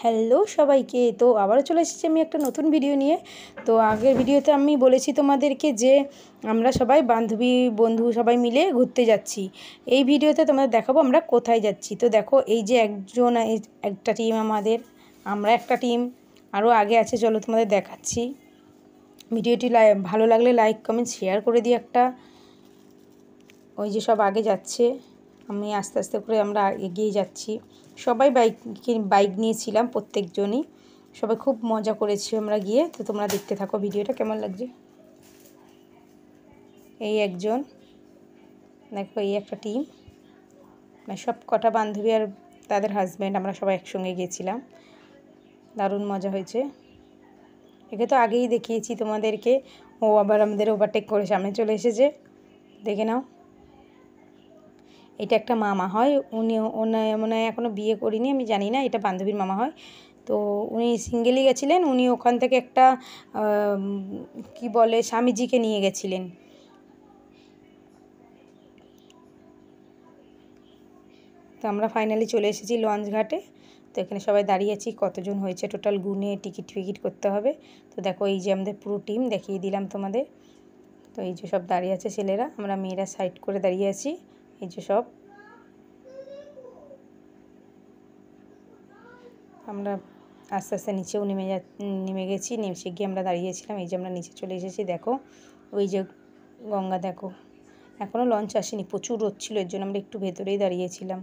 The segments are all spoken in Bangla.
হ্যালো সবাইকে, তো আবারও চলে এসেছি আমি একটা নতুন ভিডিও নিয়ে। তো আগের ভিডিওতে আমি বলেছি তোমাদেরকে যে আমরা সবাই বান্ধবী বন্ধু সবাই মিলে ঘুরতে যাচ্ছি। এই ভিডিওতে তোমাদের দেখাবো আমরা কোথায় যাচ্ছি। তো দেখো, এই যে একটা টিম আমাদের, আমরা একটা টিম, আরও আগে আছে, চলো তোমাদের দেখাচ্ছি। ভিডিওটি ভালো লাগলে লাইক কমেন্ট শেয়ার করে দিই একটা। ওই যে সব আগে যাচ্ছে, আমি আস্তে আস্তে করে আমরা এগিয়ে যাচ্ছি। সবাই বাইক নিয়েছিলাম, প্রত্যেকজনই, সবাই খুব মজা করেছি আমরা গিয়ে। তো তোমরা দেখতে থাকো ভিডিওটা কেমন লাগছে। এই একজন, দেখো এই একটা টিম, মানে সব কটা বান্ধবী আর তাদের হাজব্যান্ড, আমরা সবাই একসঙ্গে গিয়েছিলাম। দারুণ মজা হয়েছে। একে তো আগেই দেখিয়েছি তোমাদেরকে। ও আবার আমাদের ওভারটেক করে সামনে চলে এসেছে, দেখে নাও। এটা একটা মামা হয়, উনি মনে হয় এখনও বিয়ে করিনি, আমি জানি না, এটা বান্ধবীর মামা হয়। তো উনি সিঙ্গেলই গেছিলেন, উনি ওখান থেকে একটা কি বলে স্বামীজিকে নিয়ে গেছিলেন। তো আমরা ফাইনালি চলে এসেছি লঞ্চ ঘাটে। তো এখানে সবাই দাঁড়িয়ে আছি, কতজন হয়েছে টোটাল গুনে টিকিট ফিকিট করতে হবে। তো দেখো, এই যে আমাদের পুরো টিম দেখিয়ে দিলাম তোমাদের। তো এই যে সব দাঁড়িয়ে আছে ছেলেরা, আমরা মেয়েরা সাইড করে দাঁড়িয়ে আছি। এই যে সব আমরা আস্তে আস্তে নিচেও নেমে গেছি। নেমে গিয়ে আমরা দাঁড়িয়েছিলাম। এই যে আমরা নিচে চলে এসেছি, দেখো ওই যে গঙ্গা, দেখো এখনও লঞ্চ আসেনি, প্রচুর রোদ ছিল, এর জন্য আমরা একটু ভেতরেই দাঁড়িয়েছিলাম।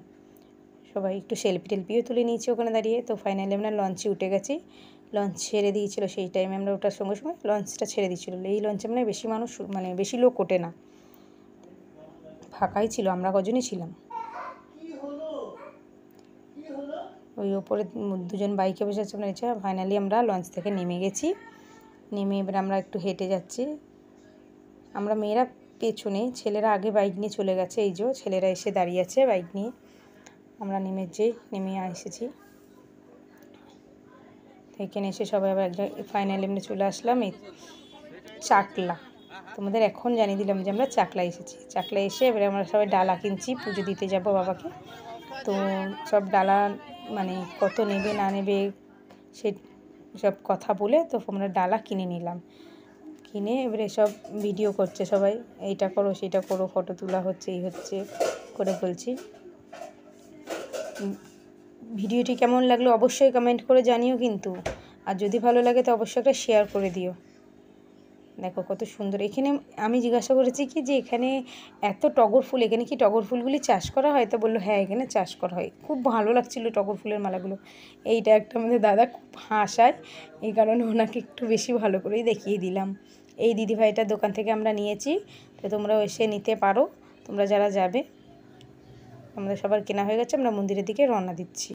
সবাই একটু সেলফি টেলফিও তুলে নিয়েছি ওখানে দাঁড়িয়ে। তো ফাইনালি আমরা লঞ্চে উঠে গেছি। লঞ্চ ছেড়ে দিয়েছিল, সেই টাইমে আমরা ওঠার সঙ্গে সঙ্গে লঞ্চটা ছেড়ে দিয়েছিল। এই লঞ্চে মানে বেশি মানুষ, মানে বেশি লোক ওঠে না, ফাঁকাই ছিল, আমরা কজনই ছিলাম। ওই ওপরে দুজন বাইকে বসে আছে নিচে। ফাইনালি আমরা লঞ্চ থেকে নেমে গেছি। নেমে এবার আমরা একটু হেঁটে যাচ্ছি। আমরা মেয়েরা পেছনে, ছেলেরা আগে বাইক নিয়ে চলে গেছে। এই যে ছেলেরা এসে দাঁড়িয়ে আছে বাইক নিয়ে। আমরা নেমে এসেছি। এখানে এসে সবাই আবার ফাইনালি আমরা চলে আসলাম এই চাকলা। তোমাদের এখন জানিয়ে দিলাম যে আমরা চাকলা এসেছি। চাকলা এসে এবারে আমরা সবাই ডালা কিনছি, পুজো দিতে যাব বাবাকে। তো সব ডালা মানে কত নেবে না নেবে সে সব কথা বলে তো আমরা ডালা কিনে নিলাম। কিনে এবারে সব ভিডিও করছে সবাই, এইটা করো সেটা করো, ফটো তোলা হচ্ছে, এই হচ্ছে করে বলছি। ভিডিওটি কেমন লাগলো অবশ্যই কমেন্ট করে জানিও কিন্তু, আর যদি ভালো লাগে তো অবশ্যই একটা শেয়ার করে দিও। দেখো কত সুন্দর। এখানে আমি জিজ্ঞাসা করেছি কি যে এখানে এত টগর ফুল, এখানে কি টগর ফুলগুলি চাষ করা হয়? তো বললো হ্যাঁ, এখানে চাষ করা হয়। খুব ভালো লাগছিলো টগর ফুলের মালাগুলো। এইটা একটা আমাদের দাদা খুব হাসায়, এই কারণে ওনাকে একটু বেশি ভালো করেই দেখিয়ে দিলাম। এই দিদিভাইটার দোকান থেকে আমরা নিয়েছি। তো তোমরাও এসে নিতে পারো, তোমরা যারা যাবে। আমাদের সবার কেনা হয়ে গেছে, আমরা মন্দিরের দিকে রওনা দিচ্ছি।